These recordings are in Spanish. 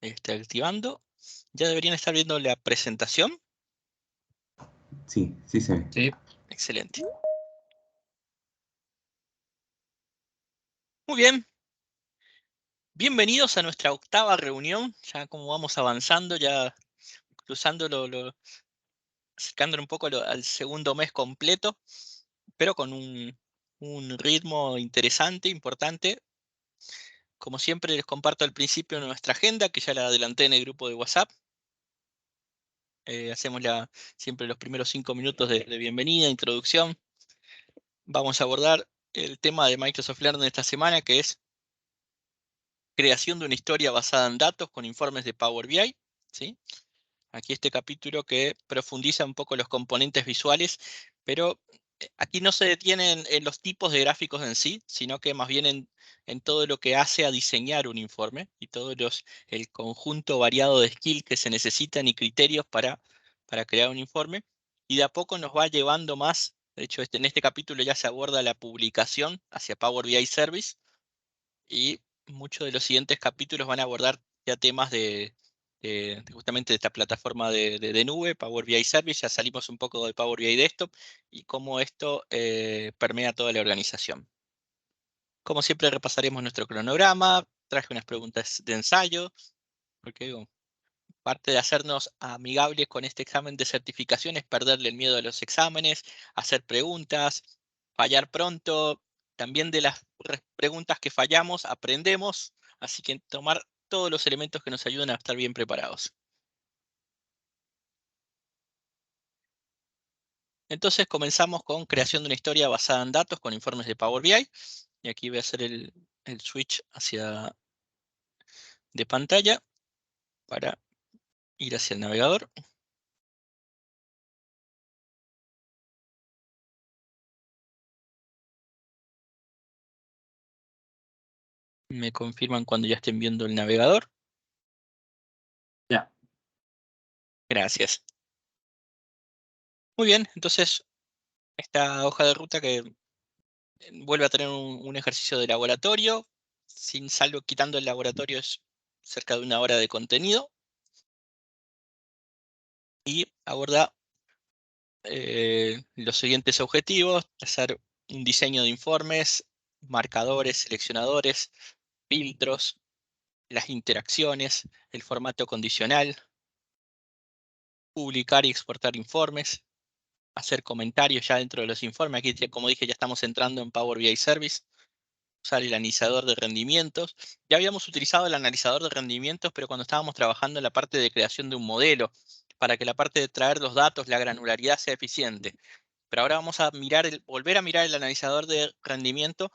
activando. Ya deberían estar viendo la presentación. Sí, sí se ve. Sí. Excelente. Muy bien. Bienvenidos a nuestra octava reunión. Ya como vamos avanzando, ya cruzando acercándonos un poco al segundo mes completo, pero con un ritmo interesante, importante. Como siempre les comparto al principio nuestra agenda, que ya la adelanté en el grupo de WhatsApp. Hacemos siempre los primeros 5 minutos de bienvenida, introducción. Vamos a abordar el tema de Microsoft Learn esta semana, que es creación de una historia basada en datos con informes de Power BI. ¿Sí? Aquí este capítulo que profundiza un poco los componentes visuales, pero aquí no se detienen en los tipos de gráficos en sí, sino que más bien en todo lo que hace a diseñar un informe y todo el conjunto variado de skills que se necesitan y criterios para crear un informe. Y de a poco nos va llevando más. De hecho, en este capítulo ya se aborda la publicación hacia Power BI Service y muchos de los siguientes capítulos van a abordar ya temas justamente de esta plataforma de nube, Power BI Service. Ya salimos un poco de Power BI Desktop y cómo esto permea toda la organización. Como siempre repasaremos nuestro cronograma. Traje unas preguntas de ensayo, porque digo, parte de hacernos amigables con este examen de certificación es perderle el miedo a los exámenes, hacer preguntas, fallar pronto. También de las preguntas que fallamos aprendemos, así que tomar todos los elementos que nos ayuden a estar bien preparados. Entonces comenzamos con creación de una historia basada en datos con informes de Power BI. Y aquí voy a hacer el switch de pantalla para ir hacia el navegador. Me confirman cuando ya estén viendo el navegador. Ya. Gracias. Muy bien, entonces esta hoja de ruta que vuelve a tener un ejercicio de laboratorio, quitando el laboratorio es cerca de 1 hora de contenido, y aborda los siguientes objetivos: hacer un diseño de informes, marcadores, seleccionadores, filtros, las interacciones, el formato condicional, publicar y exportar informes, hacer comentarios ya dentro de los informes. Aquí, como dije, ya estamos entrando en Power BI Service. Usar el analizador de rendimientos. Ya habíamos utilizado el analizador de rendimientos, pero cuando estábamos trabajando en la parte de creación de un modelo, para que la parte de traer los datos, la granularidad sea eficiente. Pero ahora vamos a volver a mirar el analizador de rendimiento,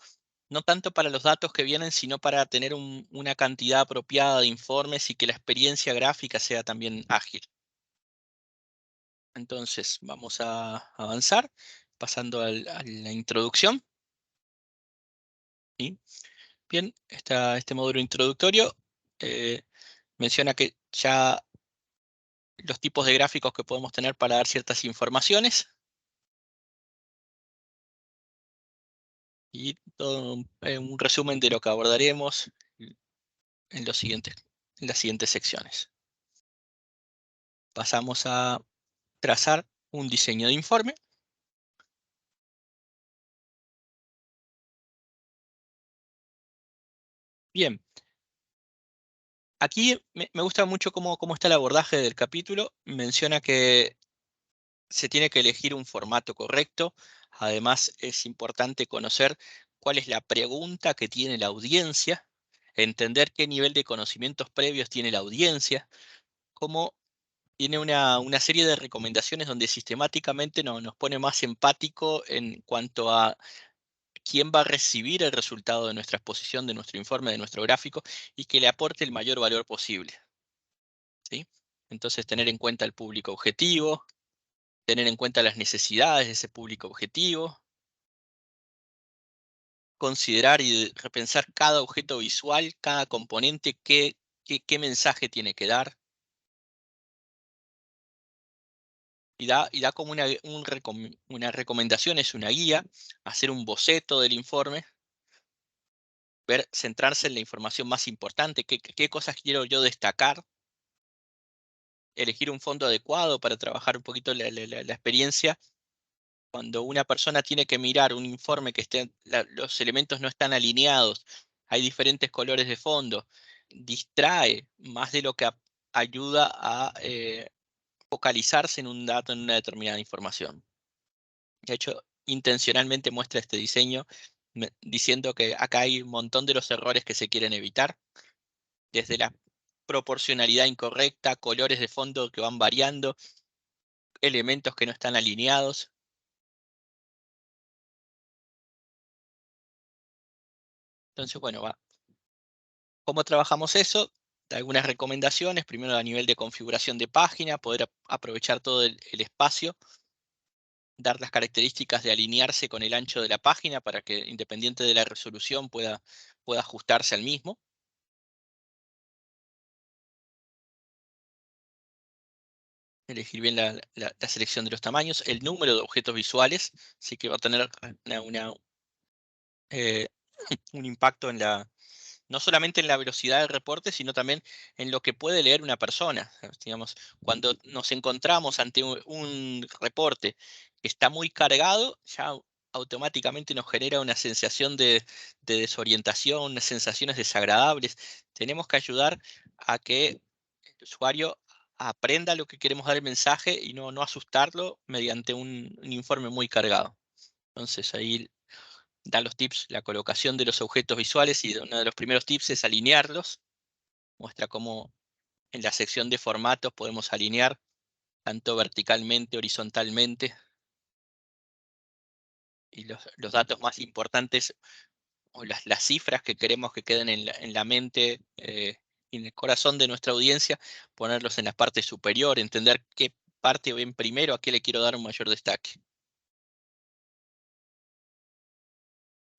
no tanto para los datos que vienen, sino para tener una cantidad apropiada de informes y que la experiencia gráfica sea también ágil. Entonces vamos a avanzar, pasando a la introducción. ¿Sí? Bien, este módulo introductorio menciona que ya los tipos de gráficos que podemos tener para dar ciertas informaciones. Y todo un resumen de lo que abordaremos en las siguientes secciones. Pasamos a trazar un diseño de informe. Bien. Aquí me gusta mucho cómo está el abordaje del capítulo. Menciona que se tiene que elegir un formato correcto. Además, es importante conocer cuál es la pregunta que tiene la audiencia, entender qué nivel de conocimientos previos tiene la audiencia, cómo tiene una serie de recomendaciones donde sistemáticamente nos pone más empático en cuanto a quién va a recibir el resultado de nuestra exposición, de nuestro informe, de nuestro gráfico, y que le aporte el mayor valor posible. ¿Sí? Entonces, tener en cuenta el público objetivo, tener en cuenta las necesidades de ese público objetivo, considerar y repensar cada objeto visual, cada componente, qué mensaje tiene que dar. Y da como una recomendación, es una guía, hacer un boceto del informe centrarse en la información más importante, qué cosas quiero yo destacar, elegir un fondo adecuado para trabajar un poquito la experiencia. Cuando una persona tiene que mirar un informe que los elementos no están alineados, hay diferentes colores de fondo, distrae más de lo que ayuda a focalizarse en un dato, en una determinada información. De hecho, intencionalmente muestra este diseño diciendo que acá hay un montón de los errores que se quieren evitar, desde la proporcionalidad incorrecta, colores de fondo que van variando, elementos que no están alineados. Entonces, bueno, ¿cómo trabajamos eso? Algunas recomendaciones, primero a nivel de configuración de página, poder aprovechar todo el espacio, dar las características de alinearse con el ancho de la página para que, independiente de la resolución, pueda ajustarse al mismo. Elegir bien la selección de los tamaños, el número de objetos visuales, sí que va a tener un impacto no solamente en la velocidad del reporte, sino también en lo que puede leer una persona. Digamos, cuando nos encontramos ante un reporte que está muy cargado, ya automáticamente nos genera una sensación de desorientación, unas sensaciones desagradables. Tenemos que ayudar a que el usuario aprenda lo que queremos dar el mensaje y no asustarlo mediante un informe muy cargado. Entonces ahí da los tips, la colocación de los objetos visuales, y uno de los primeros tips es alinearlos. Muestra cómo en la sección de formatos podemos alinear tanto verticalmente, horizontalmente, y los datos más importantes o las cifras que queremos que queden en la mente y en el corazón de nuestra audiencia, ponerlos en la parte superior, entender qué parte ven primero, a qué le quiero dar un mayor destaque.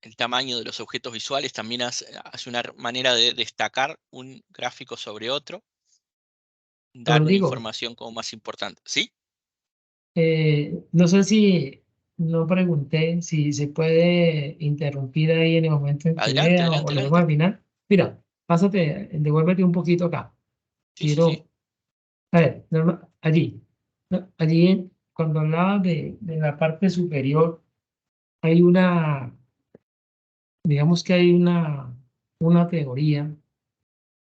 El tamaño de los objetos visuales también hace una manera de destacar un gráfico sobre otro, dar una Rodrigo, información como más importante. ¿Sí? no sé si no pregunté si se puede interrumpir ahí en el momento en que Adelante, lea adelante, o lo vemos al adelante. final. Mira, pásate, devuélvete un poquito acá. Sí, sí, sí. Quiero, a ver, allí, allí cuando hablaba de la parte superior, hay digamos que hay una teoría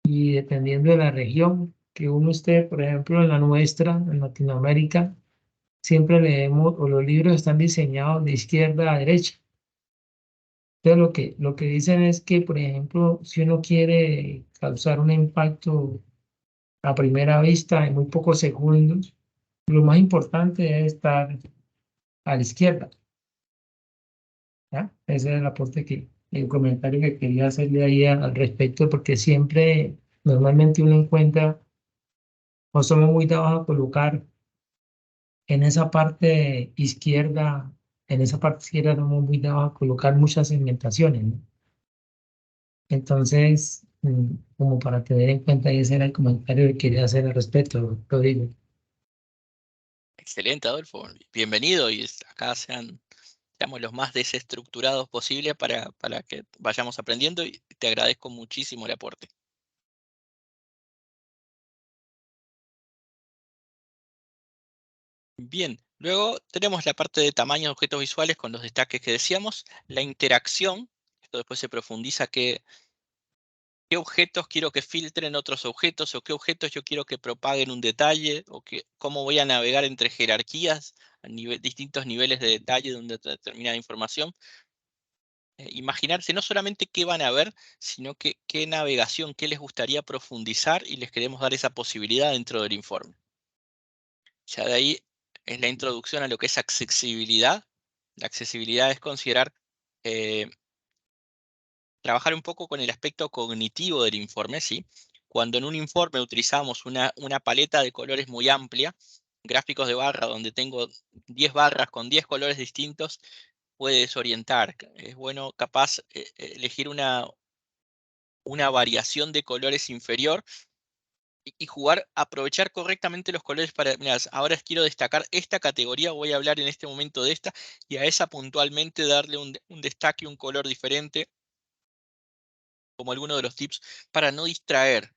y dependiendo de la región que uno esté, por ejemplo, en la nuestra, en Latinoamérica, siempre leemos o los libros están diseñados de izquierda a derecha. Entonces lo que dicen es que, por ejemplo, si uno quiere causar un impacto a primera vista en muy pocos segundos, lo más importante es estar a la izquierda. ¿Ya? Ese es el aporte el comentario que quería hacerle ahí al respecto, porque siempre, normalmente uno encuentra, o somos muy dados a colocar en esa parte izquierda, en esa parte izquierda somos muy dados a colocar muchas segmentaciones, ¿no? Entonces, como para tener en cuenta, ese era el comentario que quería hacer al respecto, Rodrigo. Excelente, Adolfo. Bienvenido, y acá seamos los más desestructurados posible para que vayamos aprendiendo, y te agradezco muchísimo el aporte. Bien, luego tenemos la parte de tamaño de objetos visuales con los destaques que decíamos, la interacción. Esto después se profundiza qué objetos quiero que filtren otros objetos, o qué objetos yo quiero que propaguen un detalle, o cómo voy a navegar entre jerarquías a distintos niveles de detalle de una determinada información. Imaginarse no solamente qué van a ver, sino qué navegación, qué les gustaría profundizar, y les queremos dar esa posibilidad dentro del informe. Ya de ahí es la introducción a lo que es accesibilidad. La accesibilidad es considerar, trabajar un poco con el aspecto cognitivo del informe, ¿sí? Cuando en un informe utilizamos una paleta de colores muy amplia, gráficos de barra donde tengo 10 barras con 10 colores distintos, puede desorientar. Es bueno, capaz, elegir una variación de colores inferior, y jugar, aprovechar correctamente los colores para, mira, ahora quiero destacar esta categoría, voy a hablar en este momento de esta, y a esa puntualmente darle un destaque, un color diferente. como alguno de los tips para no distraer.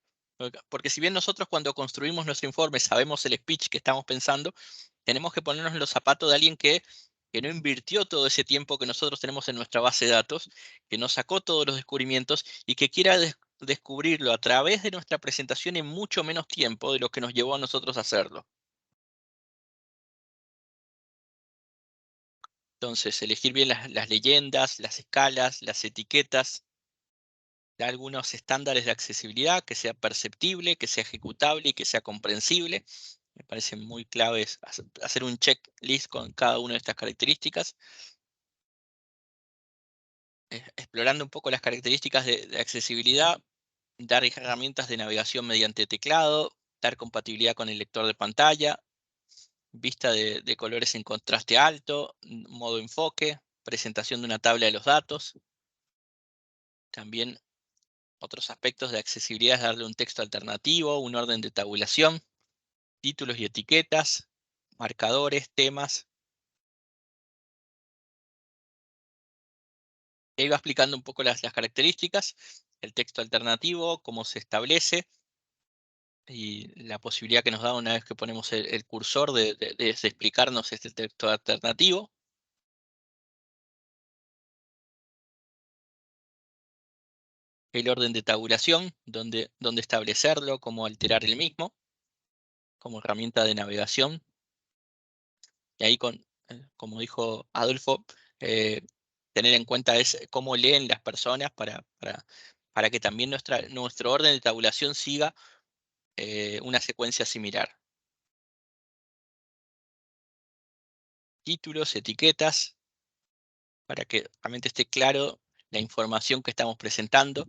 Porque si bien nosotros cuando construimos nuestro informe sabemos el speech que estamos pensando, tenemos que ponernos en los zapatos de alguien que no invirtió todo ese tiempo que nosotros tenemos en nuestra base de datos, que no sacó todos los descubrimientos y que quiera descubrirlo a través de nuestra presentación en mucho menos tiempo de lo que nos llevó a nosotros a hacerlo. Entonces, elegir bien las leyendas, las escalas, las etiquetas, de algunos estándares de accesibilidad, que sea perceptible, que sea ejecutable y que sea comprensible. Me parece muy clave hacer un checklist con cada una de estas características. Explorando un poco las características de accesibilidad, dar herramientas de navegación mediante teclado, dar compatibilidad con el lector de pantalla, vista de colores en contraste alto, modo enfoque, presentación de una tabla de los datos. También otros aspectos de accesibilidad es darle un texto alternativo, un orden de tabulación, títulos y etiquetas, marcadores, temas. Y ahí va explicando un poco las características, el texto alternativo, cómo se establece, y la posibilidad que nos da una vez que ponemos el cursor de explicarnos este texto alternativo. El orden de tabulación, dónde establecerlo, cómo alterar el mismo, como herramienta de navegación. Y ahí, como dijo Adolfo, tener en cuenta es cómo leen las personas para que también nuestro orden de tabulación siga una secuencia similar. Títulos, etiquetas, para que realmente esté claro la información que estamos presentando.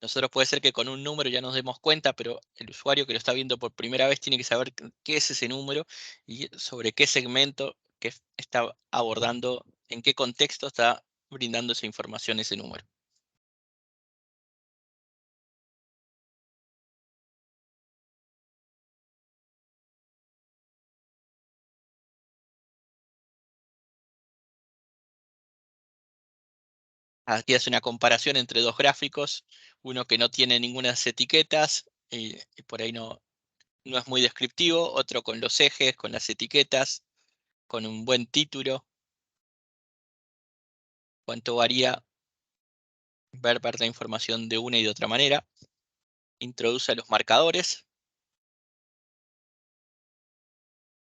Nosotros puede ser que con un número ya nos demos cuenta, pero el usuario que lo está viendo por primera vez tiene que saber qué es ese número y sobre qué segmento que está abordando, en qué contexto está brindando esa información ese número. Aquí hace una comparación entre dos gráficos, uno que no tiene ninguna etiquetas y por ahí no es muy descriptivo, otro con los ejes, con las etiquetas, con un buen título. Cuánto varía ver la información de una y de otra manera. Introduce los marcadores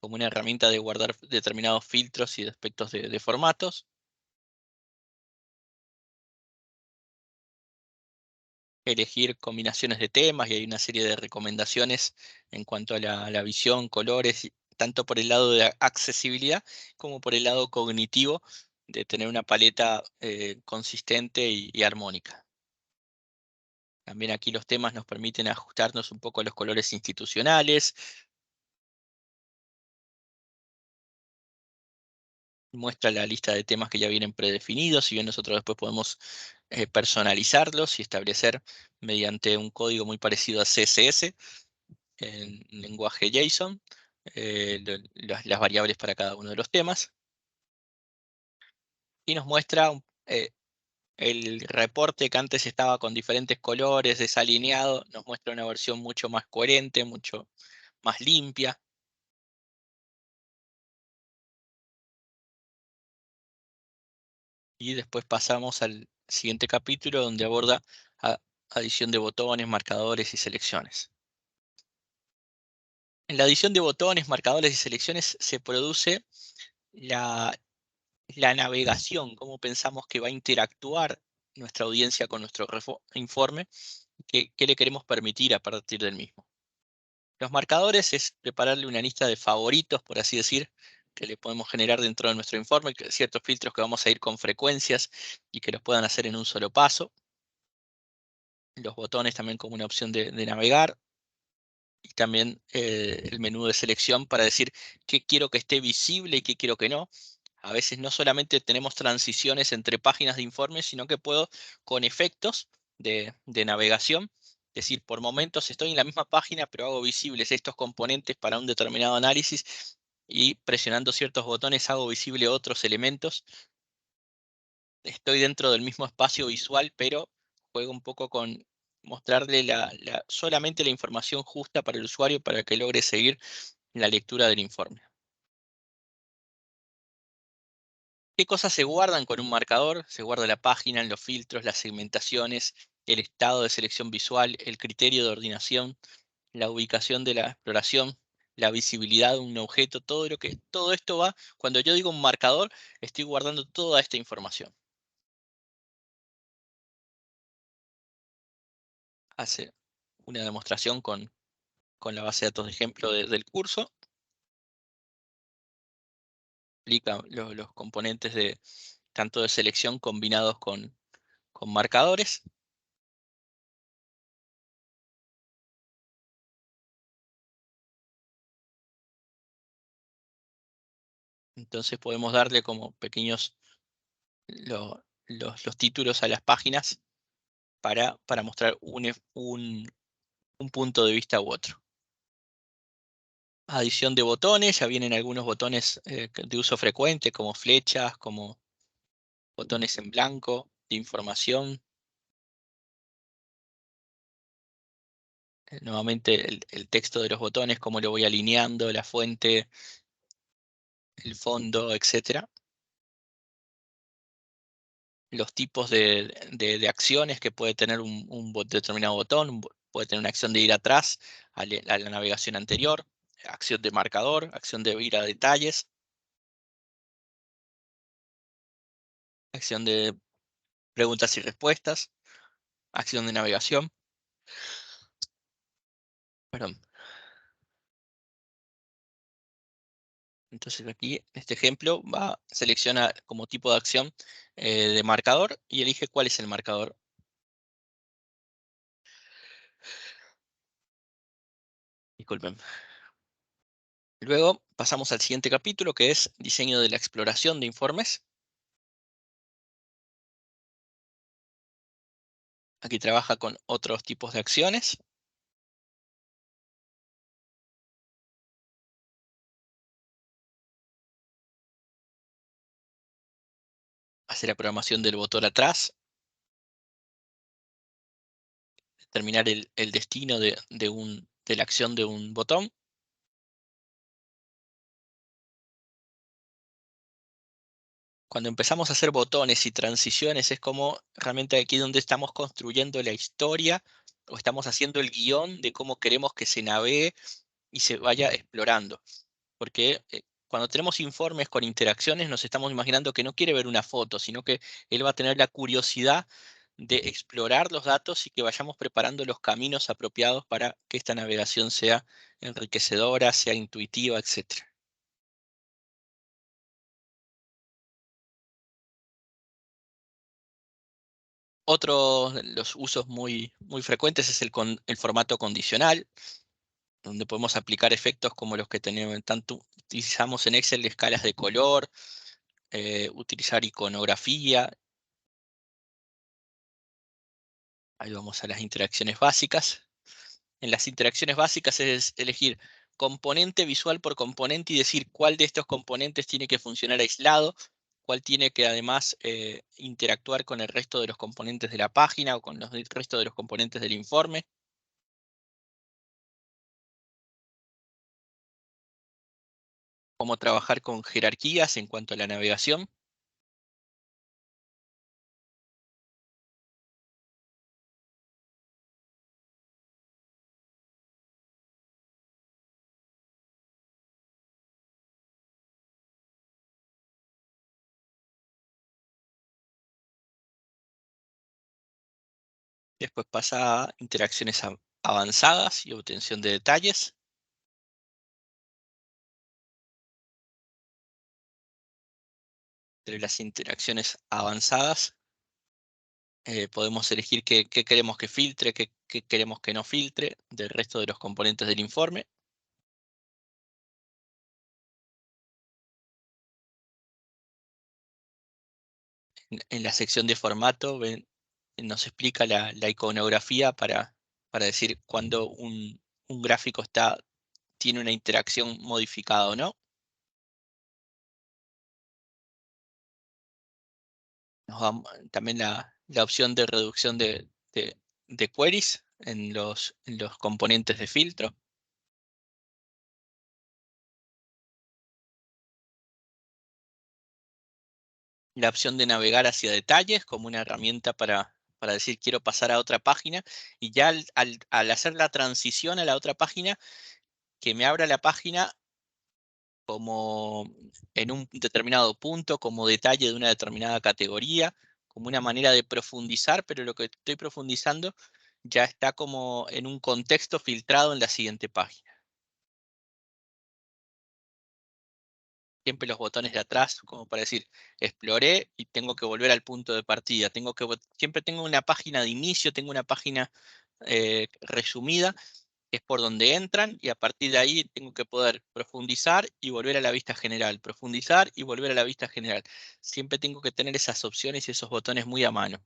como una herramienta de guardar determinados filtros y aspectos de formatos. Elegir combinaciones de temas y hay una serie de recomendaciones en cuanto a la visión, colores, tanto por el lado de accesibilidad como por el lado cognitivo, de tener una paleta consistente y armónica. También aquí los temas nos permiten ajustarnos un poco a los colores institucionales. Muestra la lista de temas que ya vienen predefinidos, si bien nosotros después podemos personalizarlos y establecer mediante un código muy parecido a CSS, en lenguaje JSON, las variables para cada uno de los temas. Y nos muestra el reporte que antes estaba con diferentes colores, desalineado, nos muestra una versión mucho más coherente, mucho más limpia. Y después pasamos al siguiente capítulo donde aborda adición de botones, marcadores y selecciones. En la adición de botones, marcadores y selecciones se produce la navegación, cómo pensamos que va a interactuar nuestra audiencia con nuestro informe, qué le queremos permitir a partir del mismo. Los marcadores es prepararle una lista de favoritos, por así decir, que le podemos generar dentro de nuestro informe, ciertos filtros que vamos a ir con frecuencias y que los puedan hacer en un solo paso. Los botones también como una opción de navegar. Y también el menú de selección para decir qué quiero que esté visible y qué quiero que no. A veces no solamente tenemos transiciones entre páginas de informes, sino que puedo, con efectos de navegación, decir, por momentos estoy en la misma página, pero hago visibles estos componentes para un determinado análisis y presionando ciertos botones hago visible otros elementos. Estoy dentro del mismo espacio visual, pero juego un poco con mostrarle solamente la información justa para el usuario para que logre seguir la lectura del informe. ¿Qué cosas se guardan con un marcador? Se guarda la página, los filtros, las segmentaciones, el estado de selección visual, el criterio de ordenación, la ubicación de la exploración, la visibilidad de un objeto, todo esto va, cuando yo digo un marcador, estoy guardando toda esta información. Hace una demostración con la base de datos de ejemplo del curso. Explica los componentes tanto de selección combinados con marcadores. Entonces podemos darle como pequeños los títulos a las páginas para mostrar un punto de vista u otro. Adición de botones, ya vienen algunos botones de uso frecuente, como flechas, como botones en blanco, de información. Nuevamente el texto de los botones, cómo lo voy alineando, la fuente, el fondo, etc. Los tipos de acciones que puede tener un determinado botón. Puede tener una acción de ir atrás a la navegación anterior, acción de marcador, acción de ir a detalles, acción de preguntas y respuestas, acción de navegación. Perdón. Entonces aquí, en este ejemplo, selecciona como tipo de acción de marcador y elige cuál es el marcador. Disculpen. Luego pasamos al siguiente capítulo, que es diseño de la exploración de informes. Aquí trabaja con otros tipos de acciones. Hace la programación del botón atrás. Determinar el destino de la acción de un botón. Cuando empezamos a hacer botones y transiciones es como realmente aquí donde estamos construyendo la historia o estamos haciendo el guión de cómo queremos que se navegue y se vaya explorando. Porque cuando tenemos informes con interacciones nos estamos imaginando que no quiere ver una foto, sino que él va a tener la curiosidad de explorar los datos y que vayamos preparando los caminos apropiados para que esta navegación sea enriquecedora, sea intuitiva, etc. Otro de los usos muy frecuentes es el formato condicional, donde podemos aplicar efectos como los que tanto utilizamos en Excel, escalas de color, utilizar iconografía. Ahí vamos a las interacciones básicas. En las interacciones básicas es elegir componente visual por componente y decir cuál de estos componentes tiene que funcionar aislado, cuál tiene que además interactuar con el resto de los componentes de la página o con el resto de los componentes del informe. Cómo trabajar con jerarquías en cuanto a la navegación. Después pasa a interacciones avanzadas y obtención de detalles. Entre las interacciones avanzadas podemos elegir qué queremos que filtre, qué queremos que no filtre del resto de los componentes del informe. En la sección de formato nos explica la iconografía para decir cuando un gráfico tiene una interacción modificada o no. También la opción de reducción de de queries en los componentes de filtro. La opción de navegar hacia detalles como una herramienta para decir quiero pasar a otra página, y ya al hacer la transición a la otra página, que me abra la página como en un determinado punto, como detalle de una determinada categoría, como una manera de profundizar, pero lo que estoy profundizando ya está como en un contexto filtrado en la siguiente página. Siempre los botones de atrás, como para decir, exploré y tengo que volver al punto de partida. Siempre tengo una página de inicio, tengo una página resumida, que es por donde entran, y a partir de ahí tengo que poder profundizar y volver a la vista general, profundizar y volver a la vista general. Siempre tengo que tener esas opciones y esos botones muy a mano.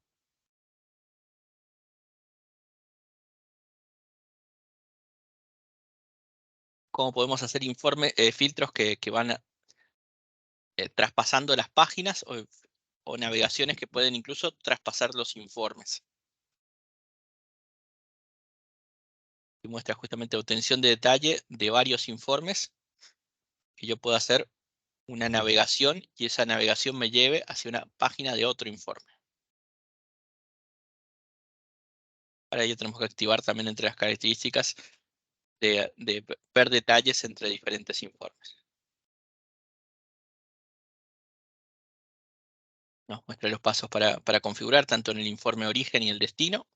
¿Cómo podemos hacer filtros que van traspasando las páginas o navegaciones que pueden incluso traspasar los informes? Y muestra justamente obtención de detalle de varios informes, que yo puedo hacer una navegación y esa navegación me lleve hacia una página de otro informe. Para ello tenemos que activar también entre las características de ver detalles entre diferentes informes. Nos muestra los pasos para configurar tanto en el informe origen y el destino.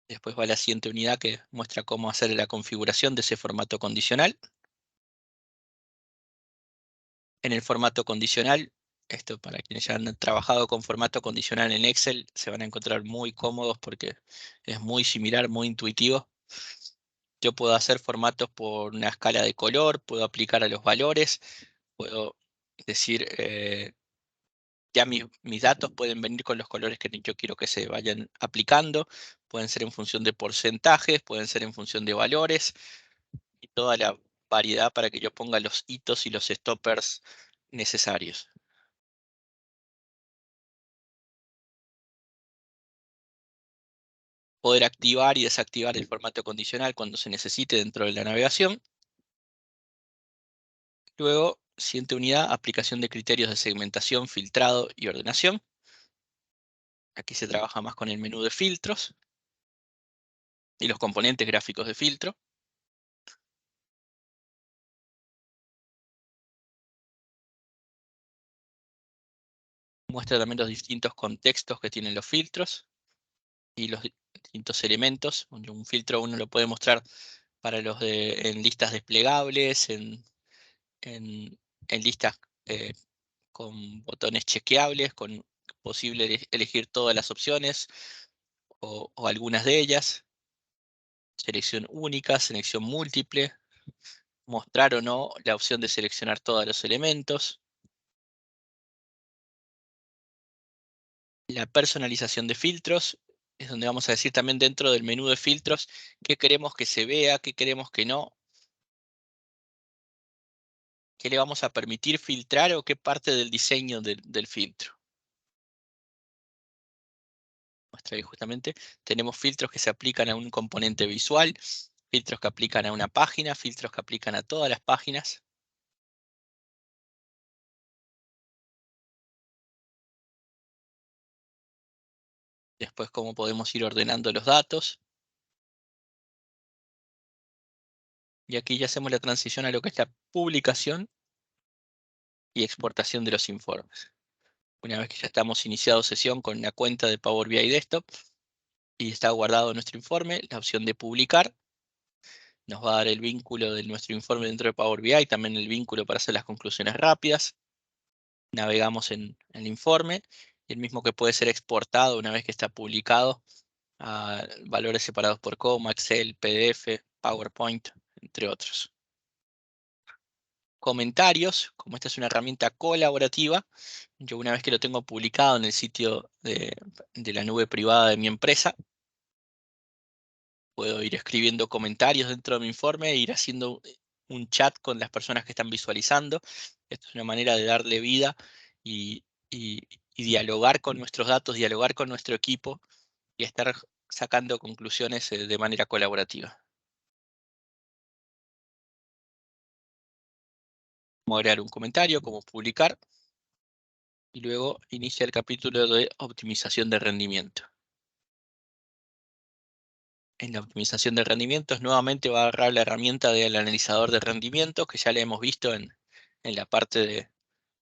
Después va la siguiente unidad que muestra cómo hacer la configuración de ese formato condicional. En el formato condicional, esto para quienes ya han trabajado con formato condicional en Excel, se van a encontrar muy cómodos porque es muy similar, muy intuitivo. Yo puedo hacer formatos por una escala de color, puedo aplicar a los valores, puedo decir, ya mis datos pueden venir con los colores que yo quiero que se vayan aplicando, pueden ser en función de porcentajes, pueden ser en función de valores, y toda la variedad para que yo ponga los hitos y los stoppers necesarios. Poder activar y desactivar el formato condicional cuando se necesite dentro de la navegación. Luego, siguiente unidad, aplicación de criterios de segmentación, filtrado y ordenación. Aquí se trabaja más con el menú de filtros y los componentes gráficos de filtro. Muestra también los distintos contextos que tienen los filtros y los distintos elementos. Un filtro uno lo puede mostrar para los en listas desplegables, en listas con botones chequeables, con posible elegir todas las opciones o algunas de ellas. Selección única, selección múltiple, mostrar o no la opción de seleccionar todos los elementos. La personalización de filtros es donde vamos a decir también dentro del menú de filtros qué queremos que se vea, qué queremos que no, qué le vamos a permitir filtrar o qué parte del diseño del filtro. Muestra ahí justamente, tenemos filtros que se aplican a un componente visual, filtros que aplican a una página, filtros que aplican a todas las páginas. Después cómo podemos ir ordenando los datos. Y aquí ya hacemos la transición a lo que es la publicación y exportación de los informes. Una vez que ya estamos iniciado sesión con una cuenta de Power BI Desktop y está guardado nuestro informe, la opción de publicar nos va a dar el vínculo de nuestro informe dentro de Power BI, también el vínculo para hacer las conclusiones rápidas. Navegamos en el informe, y el mismo que puede ser exportado una vez que está publicado a valores separados por coma, Excel, PDF, PowerPoint, entre otros. Comentarios, como esta es una herramienta colaborativa, yo una vez que lo tengo publicado en el sitio de la nube privada de mi empresa, puedo ir escribiendo comentarios dentro de mi informe e ir haciendo un chat con las personas que están visualizando. Esto es una manera de darle vida y y dialogar con nuestros datos, dialogar con nuestro equipo y estar sacando conclusiones de manera colaborativa. Como agregar un comentario, como publicar, y luego inicia el capítulo de optimización de rendimiento. En la optimización de rendimientos, nuevamente va a agarrar la herramienta del analizador de rendimiento, que ya la hemos visto en la parte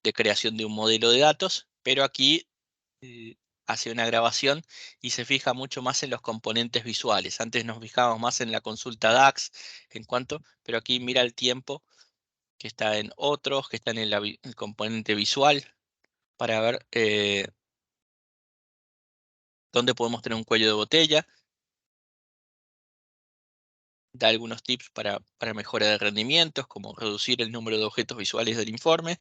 de creación de un modelo de datos, pero aquí hace una grabación y se fija mucho más en los componentes visuales. Antes nos fijábamos más en la consulta DAX, pero aquí mira el tiempo que está en otros, que está en el componente visual, para ver dónde podemos tener un cuello de botella. Da algunos tips para mejora de rendimientos, como reducir el número de objetos visuales del informe,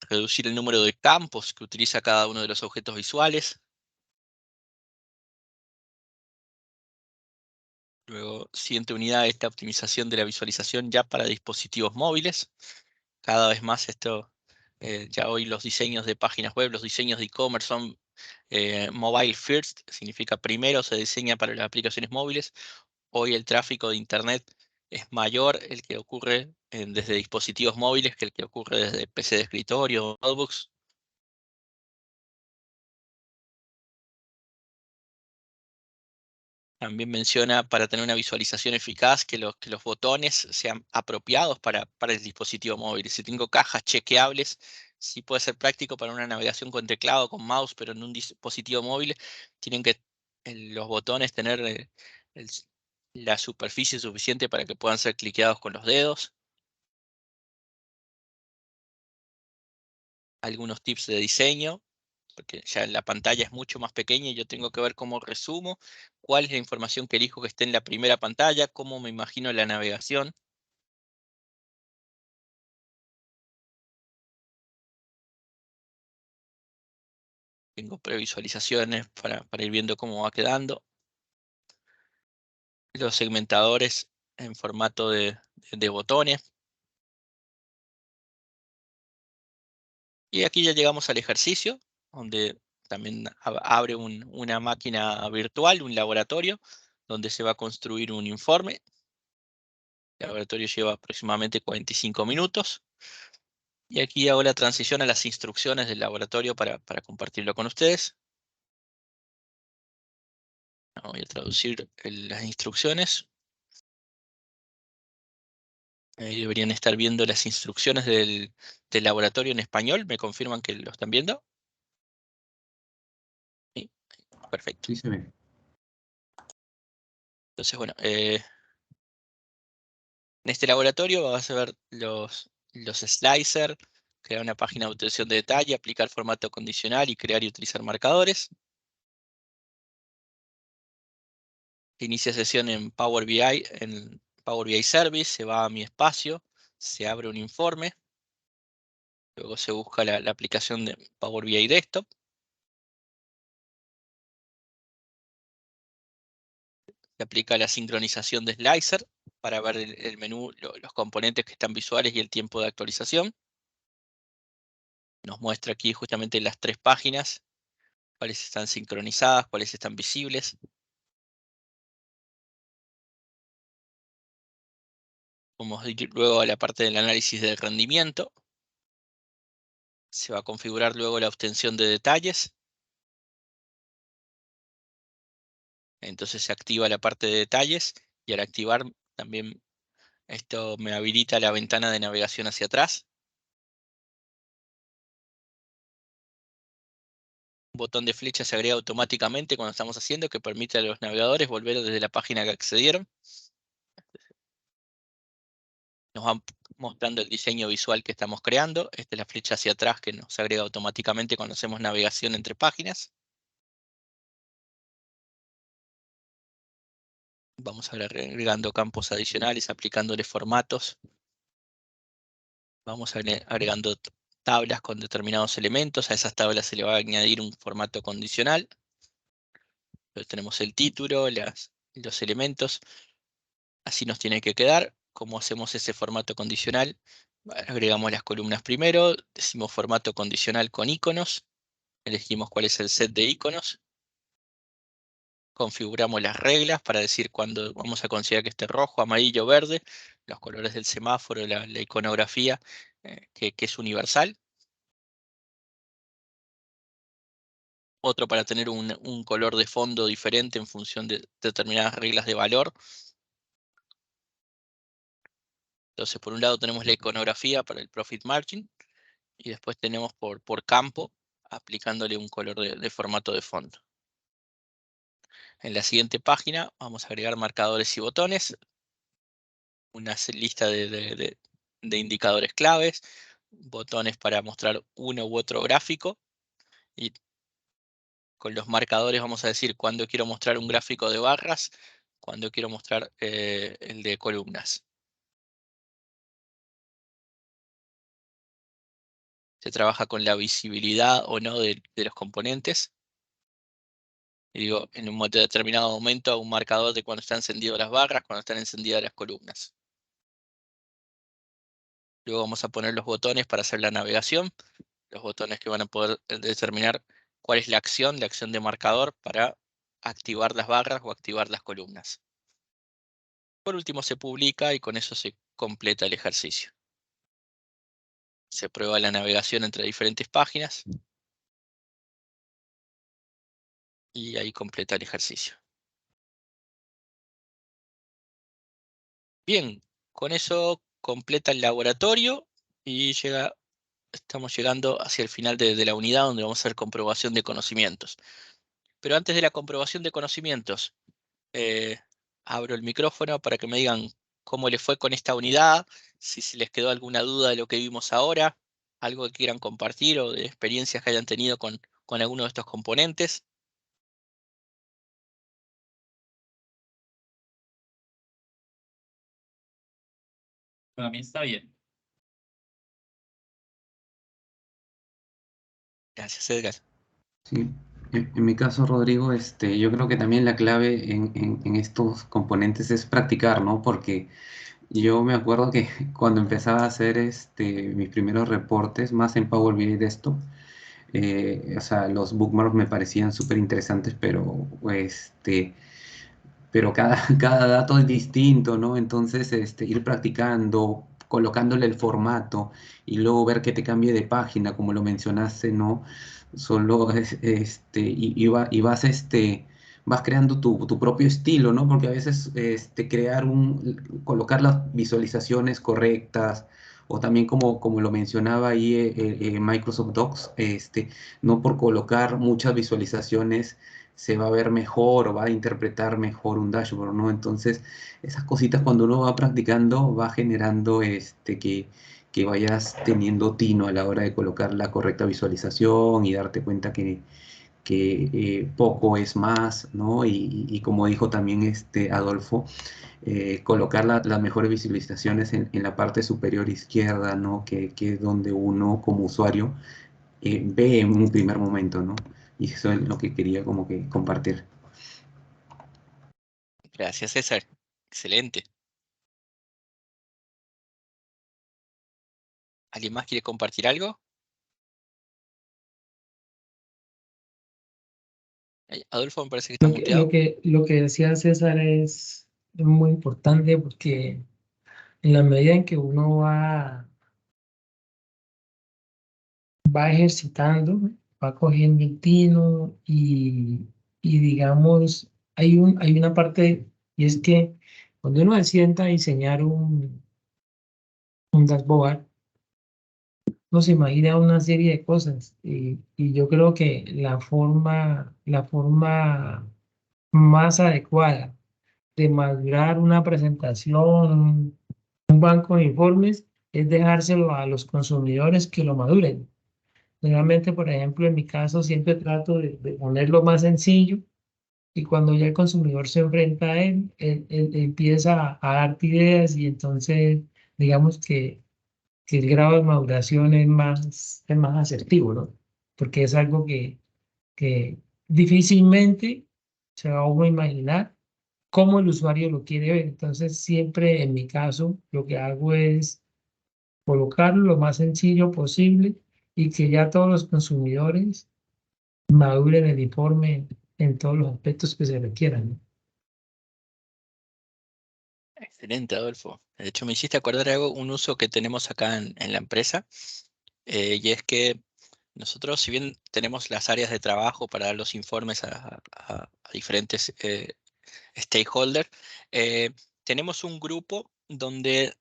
reducir el número de campos que utiliza cada uno de los objetos visuales. Luego, siguiente unidad, esta optimización de la visualización ya para dispositivos móviles. Cada vez más esto, ya hoy los diseños de páginas web, los diseños de e-commerce son mobile first, significa primero se diseña para las aplicaciones móviles. Hoy el tráfico de Internet es mayor el que ocurre desde dispositivos móviles que el que ocurre desde PC de escritorio o notebooks. También menciona para tener una visualización eficaz que los botones sean apropiados para el dispositivo móvil. Si tengo cajas chequeables, sí puede ser práctico para una navegación con teclado, con mouse, pero en un dispositivo móvil tienen que los botones tener el- la superficie suficiente para que puedan ser cliqueados con los dedos. Algunos tips de diseño, porque ya la pantalla es mucho más pequeña y yo tengo que ver cómo resumo, cuál es la información que elijo que esté en la primera pantalla, cómo me imagino la navegación. Tengo previsualizaciones para ir viendo cómo va quedando. Los segmentadores en formato de botones. Y aquí ya llegamos al ejercicio, donde también abre una máquina virtual, un laboratorio, donde se va a construir un informe. El laboratorio lleva aproximadamente 45 minutos. Y aquí hago la transición a las instrucciones del laboratorio para compartirlo con ustedes. Voy a traducir las instrucciones. Ahí deberían estar viendo las instrucciones del laboratorio en español. ¿Me confirman que lo están viendo? Sí, perfecto. Sí se ve. Entonces, bueno, en este laboratorio vas a ver los slicers, crear una página de obtención de detalle, aplicar formato condicional y crear y utilizar marcadores. Inicia sesión en Power BI Service, se va a mi espacio, se abre un informe, luego se busca la aplicación de Power BI Desktop. Se aplica la sincronización de slicer para ver el menú, los componentes que están visuales y el tiempo de actualización. Nos muestra aquí justamente las tres páginas, cuáles están sincronizadas, cuáles están visibles. Vamos a ir luego a la parte del análisis de rendimiento. Se va a configurar luego la obtención de detalles. Entonces se activa la parte de detalles y al activar también esto me habilita la ventana de navegación hacia atrás. Un botón de flecha se agrega automáticamente cuando estamos haciendo que permite a los navegadores volver desde la página que accedieron. Nos van mostrando el diseño visual que estamos creando. Esta es la flecha hacia atrás que nos agrega automáticamente cuando hacemos navegación entre páginas. Vamos agregando campos adicionales, aplicándole formatos. Vamos agregando tablas con determinados elementos. A esas tablas se le va a añadir un formato condicional. Entonces tenemos el título, los elementos. Así nos tiene que quedar. ¿Cómo hacemos ese formato condicional? Agregamos las columnas primero. Decimos formato condicional con iconos. elegimos cuál es el set de iconos, configuramos las reglas para decir cuándo vamos a considerar que esté rojo, amarillo, verde, los colores del semáforo, la iconografía que es universal. Otro para tener un color de fondo diferente en función de determinadas reglas de valor. Entonces, por un lado tenemos la iconografía para el profit margin y después tenemos por campo aplicándole un color de formato de fondo. En la siguiente página vamos a agregar marcadores y botones, una lista de indicadores claves, botones para mostrar uno u otro gráfico, y con los marcadores vamos a decir cuándo quiero mostrar un gráfico de barras, cuándo quiero mostrar el de columnas. Se trabaja con la visibilidad o no de los componentes. Y digo, en un determinado momento hago un marcador de cuando están encendidas las barras, cuando están encendidas las columnas. Luego vamos a poner los botones para hacer la navegación. Los botones que van a poder determinar cuál es la acción de marcador para activar las barras o activar las columnas. Por último se publica y con eso se completa el ejercicio. Se prueba la navegación entre diferentes páginas y ahí completa el ejercicio. Bien, con eso completa el laboratorio y estamos llegando hacia el final de la unidad donde vamos a hacer comprobación de conocimientos. Pero antes de la comprobación de conocimientos, abro el micrófono para que me digan cómo les fue con esta unidad, si les quedó alguna duda de lo que vimos ahora, algo que quieran compartir o de experiencias que hayan tenido con alguno de estos componentes. Para mí está bien. Gracias, Edgar. Sí, en mi caso, Rodrigo, yo creo que también la clave en estos componentes es practicar, ¿no? Porque yo me acuerdo que cuando empezaba a hacer mis primeros reportes, más en Power BI de esto, o sea, los bookmarks me parecían súper interesantes, pero cada dato es distinto, ¿no? Entonces, ir practicando, colocándole el formato y luego ver que te cambie de página, como lo mencionaste, ¿no? Solo, vas creando tu propio estilo, ¿no? Porque a veces, colocar las visualizaciones correctas, o también como lo mencionaba ahí Microsoft Docs, no por colocar muchas visualizaciones se va a ver mejor o va a interpretar mejor un dashboard, ¿no? Entonces, esas cositas cuando uno va practicando va generando que vayas teniendo tino a la hora de colocar la correcta visualización y darte cuenta que poco es más, ¿no? Y como dijo también Adolfo, colocar las mejores visualizaciones en la parte superior izquierda, ¿no? Que es donde uno como usuario ve en un primer momento, ¿no? Y eso es lo que quería como que compartir. Gracias, César. Excelente. ¿Alguien más quiere compartir algo? Adolfo, me parece que está muteado. Lo que decía César es muy importante porque en la medida en que uno va ejercitando, va cogiendo el tino y digamos, hay una parte, y es que cuando uno se sienta a diseñar un dashboard, uno se imagina una serie de cosas y yo creo que la forma más adecuada de madurar una presentación, un banco de informes, es dejárselo a los consumidores que lo maduren. Realmente, por ejemplo, en mi caso siempre trato de ponerlo más sencillo y cuando ya el consumidor se enfrenta a él empieza a darte ideas y entonces digamos que el grado de maduración es más asertivo, ¿no? Porque es algo que difícilmente se va a uno imaginar cómo el usuario lo quiere ver. Entonces, siempre en mi caso, lo que hago es colocarlo lo más sencillo posible y que ya todos los consumidores maduren el informe en todos los aspectos que se requieran, ¿no? Excelente, Adolfo. De hecho, me hiciste acordar algo, un uso que tenemos acá en la empresa, y es que nosotros, si bien tenemos las áreas de trabajo para dar los informes a diferentes stakeholders, tenemos un grupo donde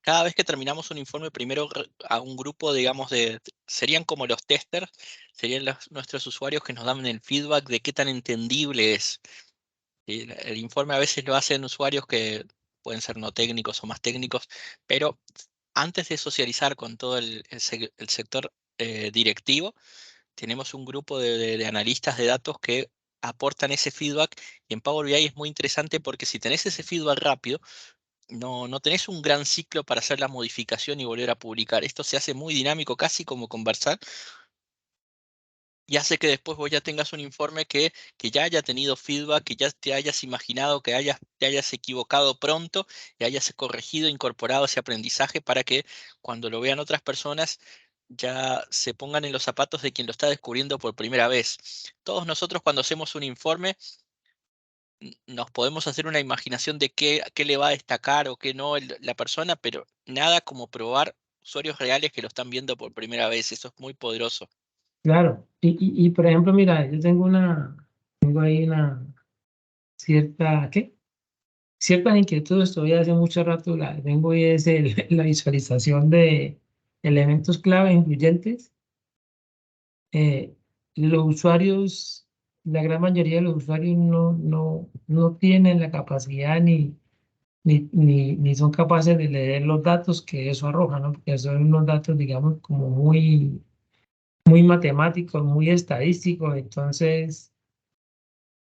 cada vez que terminamos un informe, primero a un grupo, digamos, serían como los testers, serían nuestros usuarios que nos dan el feedback de qué tan entendible es. ¿Sí? El informe a veces lo hacen usuarios que pueden ser no técnicos o más técnicos, pero antes de socializar con todo el sector directivo, tenemos un grupo de analistas de datos que aportan ese feedback, y en Power BI es muy interesante porque si tenés ese feedback rápido, no tenés un gran ciclo para hacer la modificación y volver a publicar. Esto se hace muy dinámico, casi como conversar, y hace que después vos ya tengas un informe que ya haya tenido feedback, que ya te hayas imaginado, que te hayas equivocado pronto, y hayas corregido, incorporado ese aprendizaje para que cuando lo vean otras personas ya se pongan en los zapatos de quien lo está descubriendo por primera vez. Todos nosotros cuando hacemos un informe nos podemos hacer una imaginación de qué le va a destacar o qué no la persona, pero nada como probar usuarios reales que lo están viendo por primera vez. Eso es muy poderoso. Claro, por ejemplo, mira, yo tengo ahí una ¿qué? Ciertas inquietudes todavía hace mucho rato la tengo y es la visualización de elementos clave influyentes. Los usuarios, la gran mayoría de los usuarios no tienen la capacidad ni son capaces de leer los datos que eso arroja, ¿no? Porque son unos datos, digamos, como muy matemáticos, muy estadísticos. Entonces,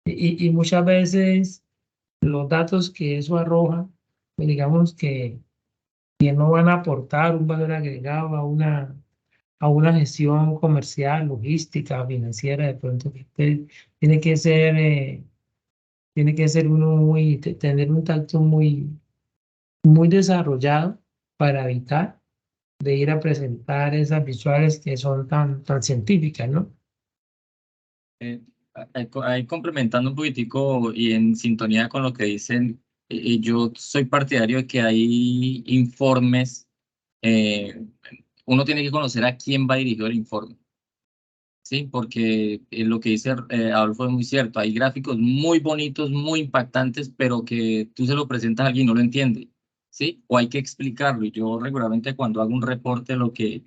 y muchas veces los datos que eso arroja, pues digamos que no van a aportar un valor agregado a una gestión comercial, logística, financiera, de pronto tiene que ser, tiene que ser uno tener un tacto muy desarrollado para evitar de ir a presentar esas visuales que son tan científicas, ¿no? Eh, ahí complementando un poquitico y en sintonía con lo que dicen, yo soy partidario de que hay informes, eh, uno tiene que conocer a quién va dirigido el informe, ¿sí? Porque lo que dice Adolfo es muy cierto, hay gráficos muy bonitos, muy impactantes, pero que tú se lo presentas a alguien y no lo entiende, ¿sí? O hay que explicarlo. Y yo regularmente cuando hago un reporte, lo que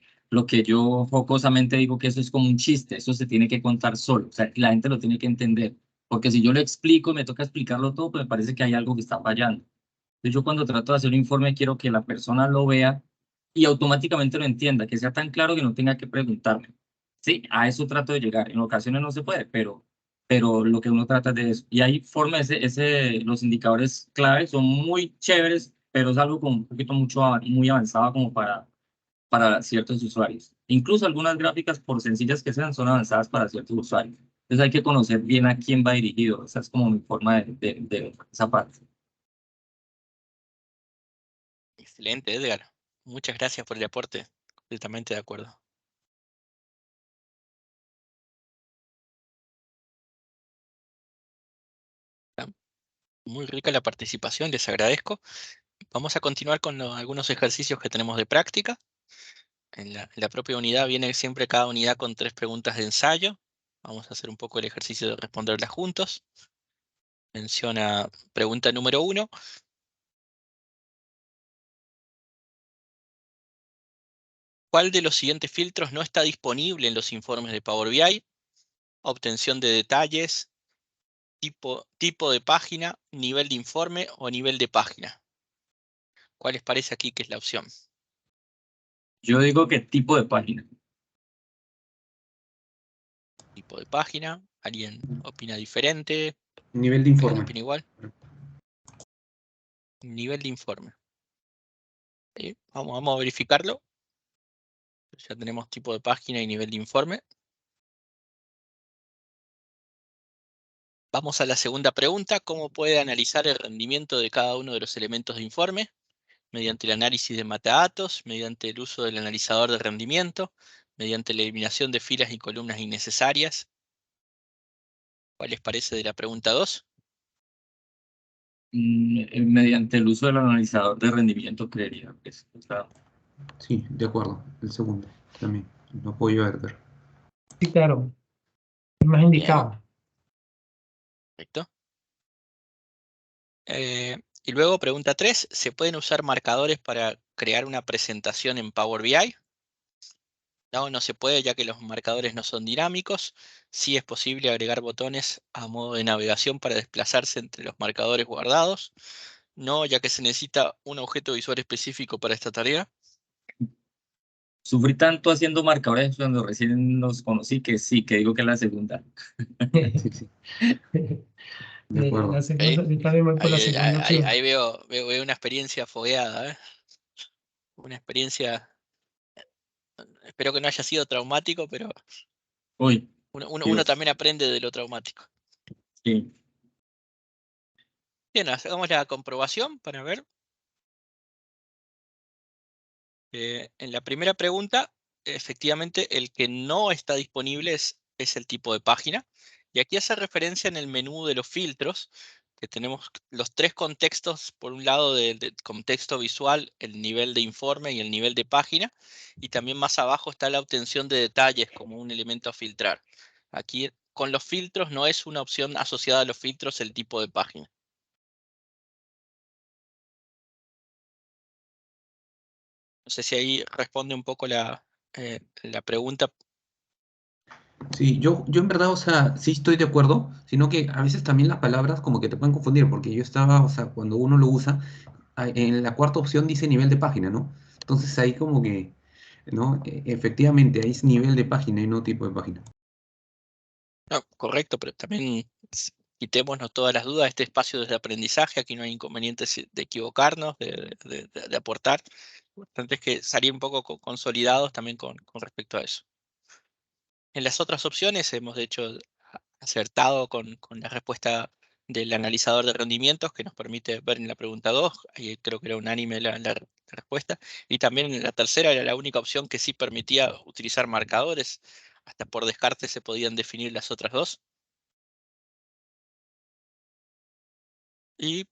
yo jocosamente digo que eso es como un chiste, eso se tiene que contar solo, o sea, la gente lo tiene que entender. Porque si yo lo explico y me toca explicarlo todo, pues me parece que hay algo que está fallando. Entonces yo cuando trato de hacer un informe quiero que la persona lo vea y automáticamente lo entienda, que sea tan claro que no tenga que preguntarme. Sí, a eso trato de llegar. En ocasiones no se puede, pero lo que uno trata de eso. Y hay formas, los indicadores clave son muy chéveres, pero es algo como un poquito muy avanzado como para ciertos usuarios. Incluso algunas gráficas, por sencillas que sean, son avanzadas para ciertos usuarios. Entonces hay que conocer bien a quién va dirigido. Esa es como mi forma de esa parte. Excelente, Edgar. Muchas gracias por el aporte. Completamente de acuerdo. Está muy rica la participación, les agradezco. Vamos a continuar con algunos ejercicios que tenemos de práctica. En la propia unidad viene siempre cada unidad con 3 preguntas de ensayo. Vamos a hacer un poco el ejercicio de responderlas juntos. Menciona pregunta número 1. ¿Cuál de los siguientes filtros no está disponible en los informes de Power BI? Obtención de detalles, tipo de página, nivel de informe o nivel de página. ¿Cuál les parece aquí que es la opción? Yo digo que tipo de página. Tipo de página. ¿Alguien opina diferente? Nivel de ¿Alguien informe. opina igual? Nivel de informe. ¿Sí? Vamos a verificarlo. Ya tenemos tipo de página y nivel de informe. Vamos a la segunda pregunta. ¿Cómo puede analizar el rendimiento de cada uno de los elementos de informe? Mediante el análisis de metadatos, mediante el uso del analizador de rendimiento, mediante la eliminación de filas y columnas innecesarias. ¿Cuál les parece de la pregunta 2? Mediante el uso del analizador de rendimiento, creería que está. Sí, de acuerdo. El segundo también. Lo apoyo a Edgar. Sí, claro, es más Bien, indicado. perfecto. Y luego, pregunta 3, ¿se pueden usar marcadores para crear una presentación en Power BI? No, no se puede, ya que los marcadores no son dinámicos. Sí es posible agregar botones a modo de navegación para desplazarse entre los marcadores guardados. No, ya que se necesita un objeto visual específico para esta tarea. Sufrí tanto haciendo marcadores cuando recién los conocí que sí, que digo que es la segunda. Sí, sí, de La acuerdo. ¿Eh? segunda, yo también voy por la Ahí, segunda opción. ahí veo una experiencia fogueada, ¿eh? Una experiencia, espero que no haya sido traumático, pero Uy, uno Dios, también aprende de lo traumático. sí. Bien, hagamos la comprobación para ver. En la primera pregunta, efectivamente, el que no está disponible es el tipo de página. Y aquí hace referencia en el menú de los filtros, que tenemos los tres contextos, por un lado de contexto visual, el nivel de informe y el nivel de página, y también más abajo está la obtención de detalles como un elemento a filtrar. Aquí con los filtros no es una opción asociada a los filtros el tipo de página. No sé si ahí responde un poco la pregunta. Sí, yo en verdad, o sea, sí estoy de acuerdo, sino que a veces también las palabras como que te pueden confundir, porque yo estaba, o sea, cuando uno lo usa, en la cuarta opción dice nivel de página, ¿no? Entonces ahí como que, ¿no? Efectivamente, ahí es nivel de página y no tipo de página. No, correcto, pero también quitémonos todas las dudas. Este espacio es de aprendizaje, aquí no hay inconvenientes de equivocarnos, de aportar. Lo importante es que salir un poco consolidados también con respecto a eso. En las otras opciones hemos de hecho acertado con la respuesta del analizador de rendimientos que nos permite ver en la pregunta 2, ahí creo que era unánime la respuesta, y también en la tercera era la única opción que sí permitía utilizar marcadores, hasta por descarte se podían definir las otras dos. Y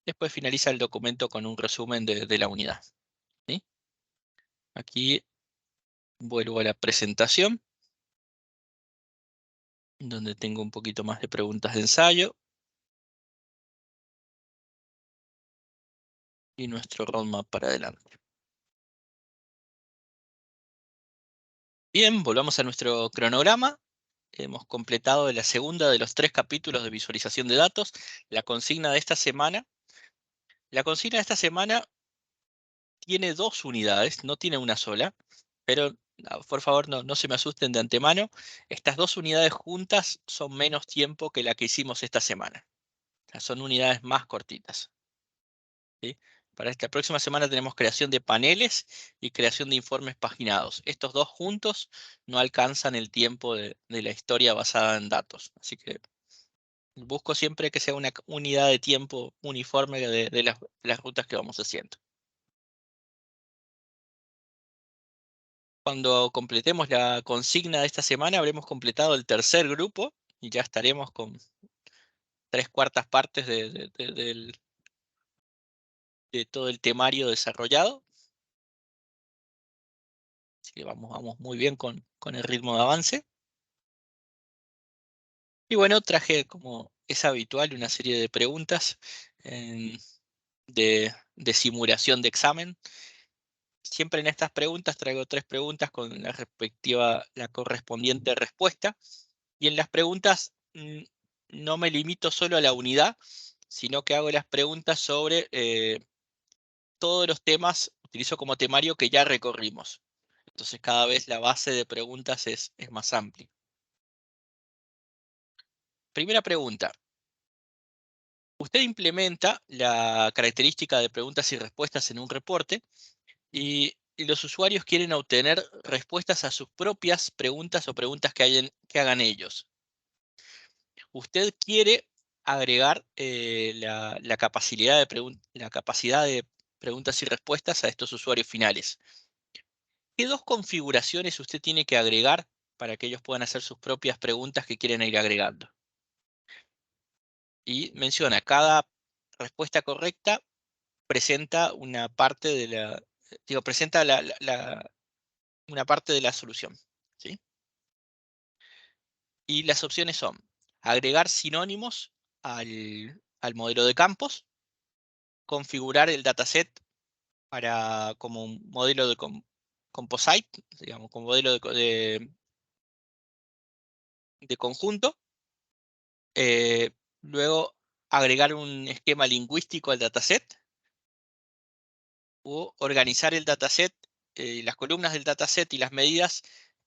después finaliza el documento con un resumen de la unidad, ¿sí? Aquí vuelvo a la presentación, donde tengo un poquito más de preguntas de ensayo. Y nuestro roadmap para adelante. Bien, volvamos a nuestro cronograma. Hemos completado la segunda de los 3 capítulos de visualización de datos. La consigna de esta semana. La consigna de esta semana tiene 2 unidades, no tiene una sola, pero por favor no se me asusten de antemano. Estas 2 unidades juntas son menos tiempo que la que hicimos esta semana. O sea, son unidades más cortitas, ¿sí? Para esta próxima semana tenemos creación de paneles y creación de informes paginados. Estos dos juntos no alcanzan el tiempo de la historia basada en datos. Así que busco siempre que sea una unidad de tiempo uniforme de las rutas que vamos haciendo. Cuando completemos la consigna de esta semana, habremos completado el tercer grupo y ya estaremos con 3/4 partes de todo el temario desarrollado. Así que vamos muy bien con el ritmo de avance. Y bueno, traje, como es habitual, una serie de preguntas de simulación de examen. Siempre en estas preguntas traigo 3 preguntas con la correspondiente respuesta. Y en las preguntas no me limito solo a la unidad, sino que hago las preguntas sobre todos los temas, utilizo como temario que ya recorrimos. Entonces cada vez la base de preguntas es más amplia. Primera pregunta. Usted implementa la característica de preguntas y respuestas en un reporte y los usuarios quieren obtener respuestas a sus propias preguntas o preguntas que hagan ellos. Usted quiere agregar la capacidad de preguntas y respuestas a estos usuarios finales. ¿Qué dos configuraciones usted tiene que agregar para que ellos puedan hacer sus propias preguntas que quieren ir agregando? Y menciona, cada respuesta correcta presenta una parte de la, presenta una parte de la solución, ¿sí? Y las opciones son agregar sinónimos al modelo de campos, configurar el dataset como un modelo de composite, digamos, como modelo de conjunto, luego agregar un esquema lingüístico al dataset, o organizar el dataset, las columnas del dataset y las medidas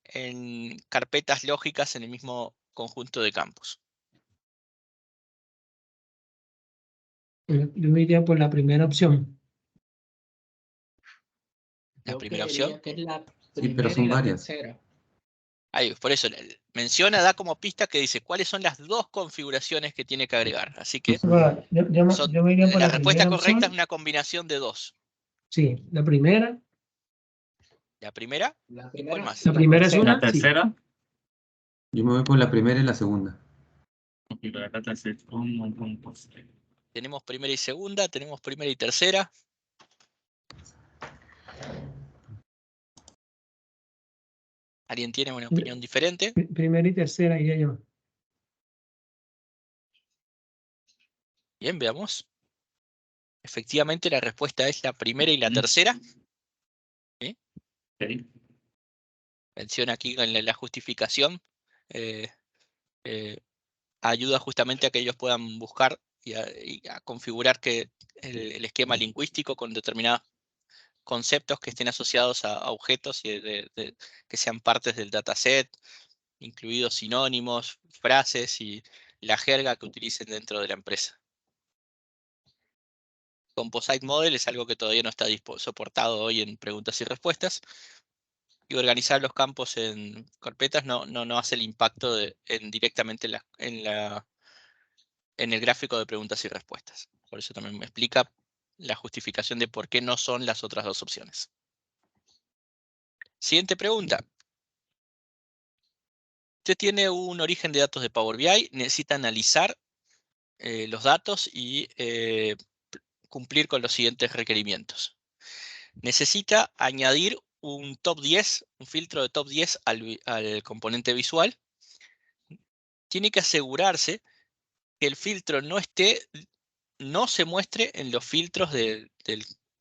en carpetas lógicas en el mismo conjunto de campos. Yo me iría por la primera opción. La Yo primera creería opción. que es la Sí, pero primera son y la varias. tercera. Ahí, por eso menciona, da como pista que dice cuáles son las dos configuraciones que tiene que agregar. Así que Bueno, yo me iría por la la respuesta primera correcta es opción. una combinación de dos. Sí, la primera. La primera, La ¿y cuál primera más? y La primera es tercera. La una, sí. tercera. Yo me voy por la primera y la segunda. Configurar dataset como composite. Tenemos primera y segunda, tenemos primera y tercera. ¿Alguien tiene una opinión diferente? Primera y tercera iría yo. Bien, veamos. Efectivamente, la respuesta es la primera y la tercera. ¿Sí? Ok. Menciona aquí en la justificación. eh, eh, Ayuda justamente a que ellos puedan buscar y a configurar que el esquema lingüístico con determinados conceptos que estén asociados a objetos y que sean partes del dataset, incluidos sinónimos, frases y la jerga que utilicen dentro de la empresa. Composite Model es algo que todavía no está soportado hoy en preguntas y respuestas. Y organizar los campos en carpetas no hace el impacto directamente en el gráfico de preguntas y respuestas. Por eso también me explica la justificación de por qué no son las otras dos opciones. Siguiente pregunta. Usted tiene un origen de datos de Power BI, necesita analizar los datos y cumplir con los siguientes requerimientos. Necesita añadir un top 10, un filtro de top 10 al componente visual. Tiene que asegurarse que el filtro no se muestre en los filtros del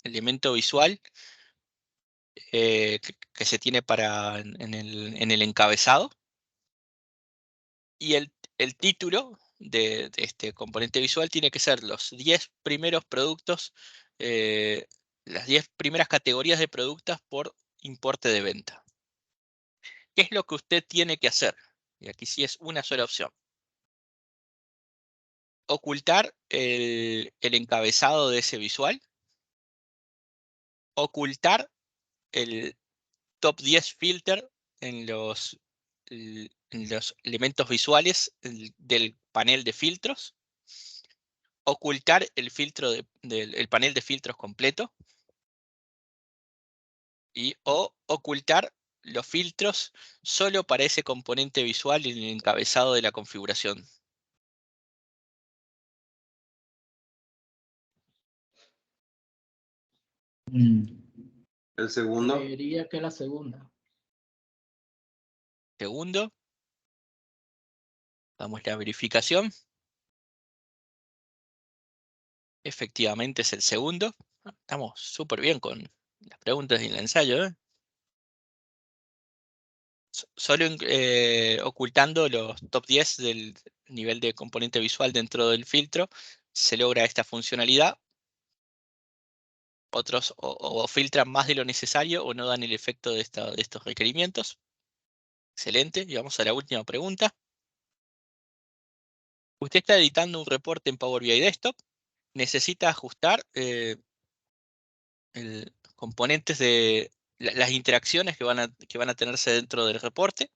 elemento visual que se tiene en el encabezado. Y el título de este componente visual tiene que ser los 10 primeros productos, las 10 primeras categorías de productos por importe de venta. ¿Qué es lo que usted tiene que hacer? Y aquí sí es una sola opción. Ocultar el encabezado de ese visual. Ocultar el top 10 filter en los elementos visuales del panel de filtros. Ocultar el filtro el panel de filtros completo. O ocultar los filtros solo para ese componente visual en el encabezado de la configuración. El segundo. Creería que la segunda. Segundo. Damos la verificación. Efectivamente es el segundo. Estamos súper bien con las preguntas y el ensayo, ¿eh? Solo ocultando los top 10 del nivel de componente visual dentro del filtro se logra esta funcionalidad. Otros o filtran más de lo necesario o no dan el efecto de estos requerimientos. Excelente. Y vamos a la última pregunta. Usted está editando un reporte en Power BI Desktop. Necesita ajustar componentes de las interacciones que van a tenerse dentro del reporte.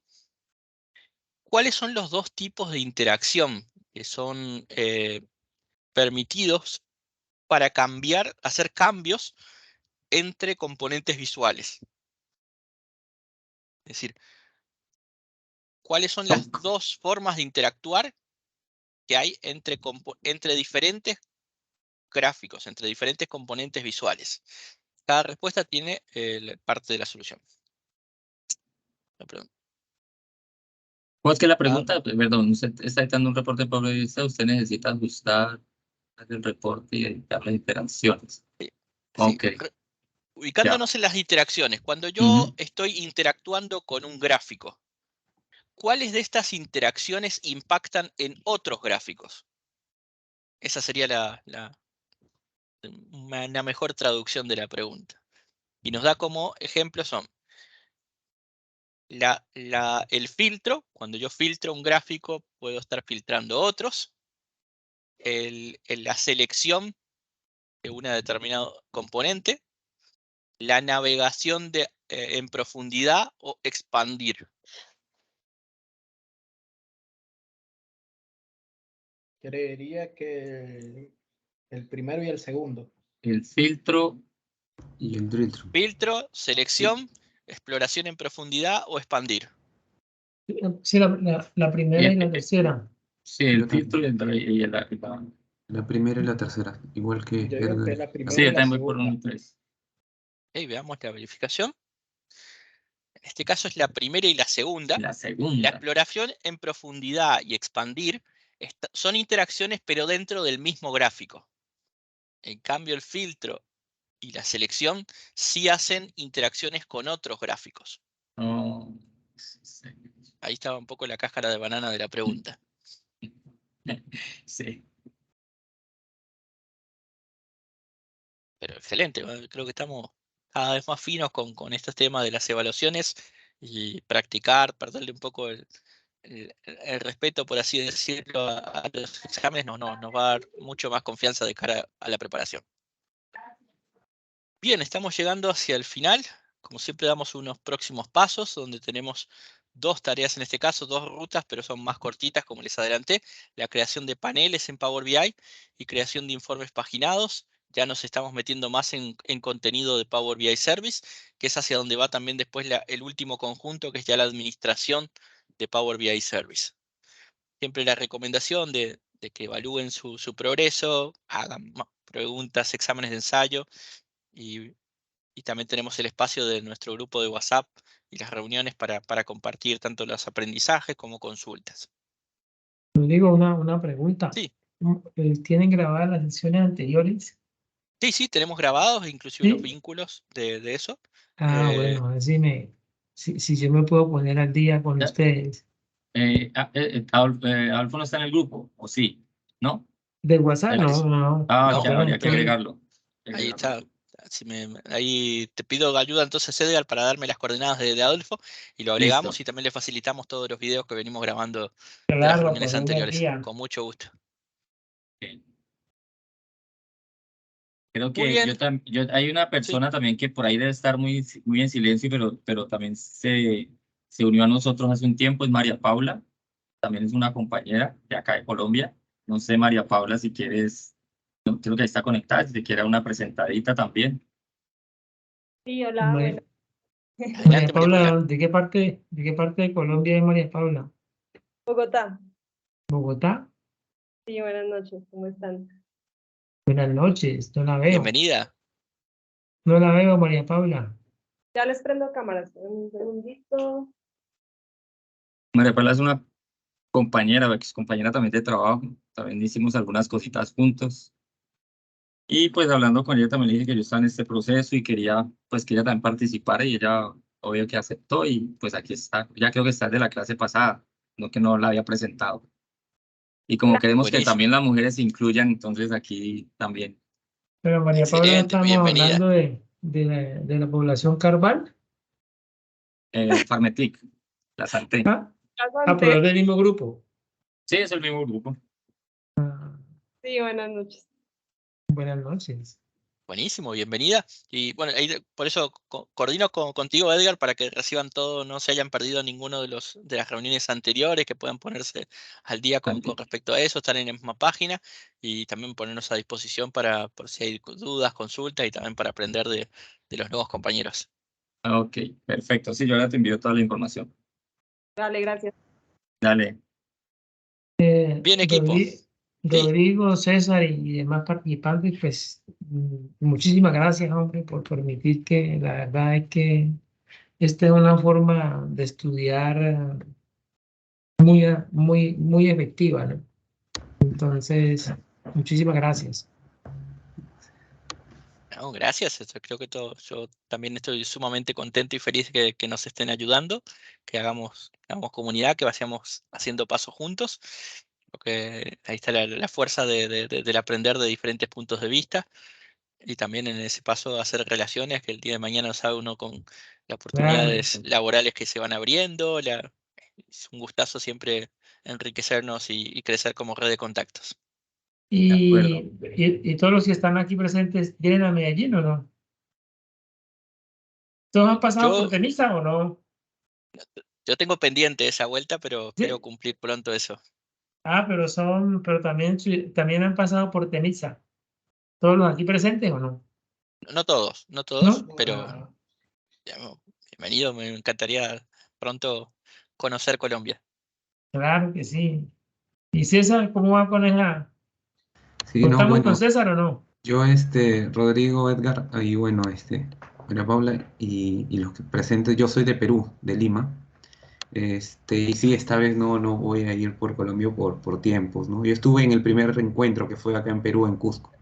¿Cuáles son los dos tipos de interacción que son permitidos para hacer cambios entre componentes visuales? Es decir, ¿cuáles son las dos formas de interactuar que hay entre diferentes gráficos, entre diferentes componentes visuales? Cada respuesta tiene parte de la solución. Pues que la pregunta, perdón, usted está editando un reporte de pobreza, usted necesita ajustar el reporte y editar las interacciones. Sí, Ok. Ubicándonos en las interacciones, cuando yo Ujú. estoy interactuando con un gráfico, ¿cuáles de estas interacciones impactan en otros gráficos? Esa sería una mejor traducción de la pregunta. Y nos da como ejemplo son el filtro. Cuando yo filtro un gráfico, puedo estar filtrando otros. La selección de una determinada componente. La navegación en profundidad o expandir. Creería que el primero y el segundo. El filtro. Y el drill through. Filtro, selección, exploración en profundidad o expandir. Sí, la primera y la tercera. Sí, el filtro y el La primera y la tercera, igual que Yo digo que Edgar. la primera sí, y yo la también voy por 1 segunda. y 3. Veamos la verificación. En este caso es la primera y la segunda. La La segunda. exploración en profundidad y expandir son interacciones pero dentro del mismo gráfico. En cambio el filtro y la selección sí hacen interacciones con otros gráficos. Oh, sí. Ahí estaba un poco la cáscara de banana de la pregunta. Sí. Pero excelente, creo que estamos cada vez más finos con estos temas de las evaluaciones y practicar, perderle un poco el respeto, por así decirlo, a los exámenes nos va a dar mucho más confianza de cara a la preparación. Bien, estamos llegando hacia el final. Como siempre damos unos próximos pasos donde tenemos 2 tareas en este caso, 2 rutas, pero son más cortitas como les adelanté. La creación de paneles en Power BI y creación de informes paginados. Ya nos estamos metiendo más en contenido de Power BI Service, que es hacia donde va también después el último conjunto, que es ya la administración de Power BI Service. Siempre la recomendación de que evalúen su progreso, hagan preguntas, exámenes de ensayo y también tenemos el espacio de nuestro grupo de WhatsApp y las reuniones para compartir tanto los aprendizajes como consultas. Digo una pregunta. Sí. ¿Tienen grabadas las sesiones anteriores? Sí, tenemos grabados, inclusive ¿Sí? los vínculos de eso. Bueno, así si yo me puedo poner al día con ustedes. Adolfo no está en el grupo, ¿o sí? ¿No? ¿De WhatsApp? Él es- No. No. Habría que Entonces, agregarlo. Ahí está. Ahí te pido ayuda entonces, Edgar, para darme las coordenadas de Adolfo y lo agregamos. Listo. Y también le facilitamos todos los videos que venimos grabando de las claro, reuniones ponerme al anteriores. día. Con mucho gusto. Ok. Creo Muy que bien. hay una persona también que por ahí debe estar muy en silencio, pero también se unió a nosotros hace un tiempo, es María Paula, también es una compañera de acá de Colombia. No sé, María Paula, si quieres, no, creo que ahí está conectada, si te quiere una presentadita también. Sí, hola, María, bueno. Adelante, María María Paula, Paula. ¿de qué parte de Colombia es María Paula? Bogotá. ¿Bogotá? Sí, buenas noches, ¿cómo están? Buenas noches, no la veo. Bienvenida. No la veo, María Paula. Ya les prendo cámaras, un segundito. María Paula es una compañera, ex compañera también de trabajo, también hicimos algunas cositas juntos. Y pues hablando con ella también le dije que yo estaba en este proceso y quería, pues que ella también participara y ella obvio que aceptó y pues aquí está. Ya creo que está de la clase pasada, no que no la había presentado. Y como queremos que Buenísimo. también las mujeres se incluyan, entonces aquí también. Pero María Paula, Excelente, estamos bienvenida. hablando de la población Carval. Farmetic, la Santé. Pero es del mismo grupo. Sí, es el mismo grupo. Sí, buenas noches. Buenas noches. Buenísimo, bienvenida. Y bueno, por eso coordino contigo, Edgar, para que reciban todo, no se hayan perdido ninguno de las reuniones anteriores, que puedan ponerse al día con respecto a eso, estar en la misma página y también ponernos a disposición por si hay dudas, consultas y también para aprender de los nuevos compañeros. Ok, perfecto. Sí, yo ahora te envío toda la información. Vale, gracias. Dale. Bien, equipo. Sí. Rodrigo, César y demás participantes, pues muchísimas gracias, hombre, por permitir que la verdad es que esta es una forma de estudiar muy efectiva, ¿no? Entonces, muchísimas gracias. No, gracias. Creo que yo también estoy sumamente contento y feliz que nos estén ayudando, que hagamos comunidad, que vayamos haciendo pasos juntos. Porque ahí está la fuerza del aprender de diferentes puntos de vista y también en ese paso hacer relaciones que el día de mañana sabe uno con las oportunidades laborales que se van abriendo. Es un gustazo siempre enriquecernos y crecer como red de contactos. Y todos los que están aquí presentes, ¿vienen a Medellín o no? ¿Todos han pasado por Tenisa o no? Yo tengo pendiente esa vuelta, pero ¿Sí? espero cumplir pronto eso. Ah, pero también han pasado por Tenisa. ¿Todos los aquí presentes o no? No todos, ¿No? pero bienvenido, me encantaría pronto conocer Colombia. Claro que sí. ¿Y César, cómo va con esa? Sí, no, ¿Contamos con bueno, César o no? yo, Rodrigo, Edgar, y bueno, María Paula y los que presentes, yo soy de Perú, de Lima. Y sí, esta vez no voy a ir por Colombia por tiempos, ¿no? Yo estuve en el primer reencuentro que fue acá en Perú, en Cusco,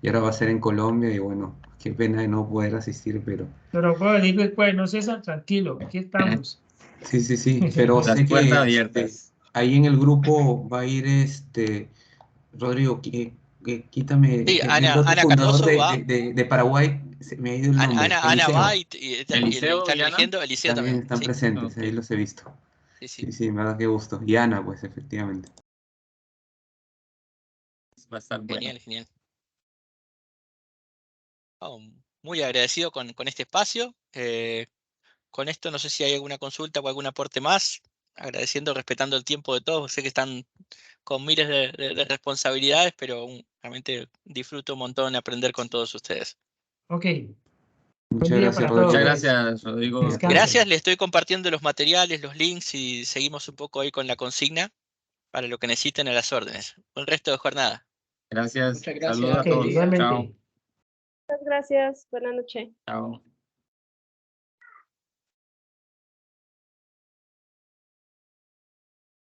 y ahora va a ser en Colombia, y bueno, qué pena de no poder asistir, pero Pero puedo venir después, no César, tranquilo, aquí estamos. sí, pero Las sé puertas que abiertas. ahí en el grupo va a ir Rodrigo, quítame, Sí, el otro Ana fundador Cardoso va, de Paraguay, se me ha ido el nombre, Ana va Eliseo, y Eliseo están y Ana. eligiendo Eliseo también también. están Sí, presentes, Ok, ahí los he visto. sí. Sí, me da qué gusto. Y Ana, pues efectivamente. va a estar bueno. Genial. Oh, muy agradecido con este espacio. Con esto no sé si hay alguna consulta o algún aporte más. Agradeciendo, respetando el tiempo de todos. Sé que están con miles de responsabilidades, pero realmente disfruto un montón aprender con todos ustedes. Ok, buen Muchas día gracias, para todos, Muchas Rodrigo. pues. gracias, Rodrigo. Descansen. Gracias, le estoy compartiendo los materiales, los links y seguimos un poco ahí con la consigna para lo que necesiten a las órdenes. Buen resto de jornada. Gracias. Muchas Saludos gracias. a Ok, todos. igualmente. Chao. Muchas gracias. Buenas noches. Chao.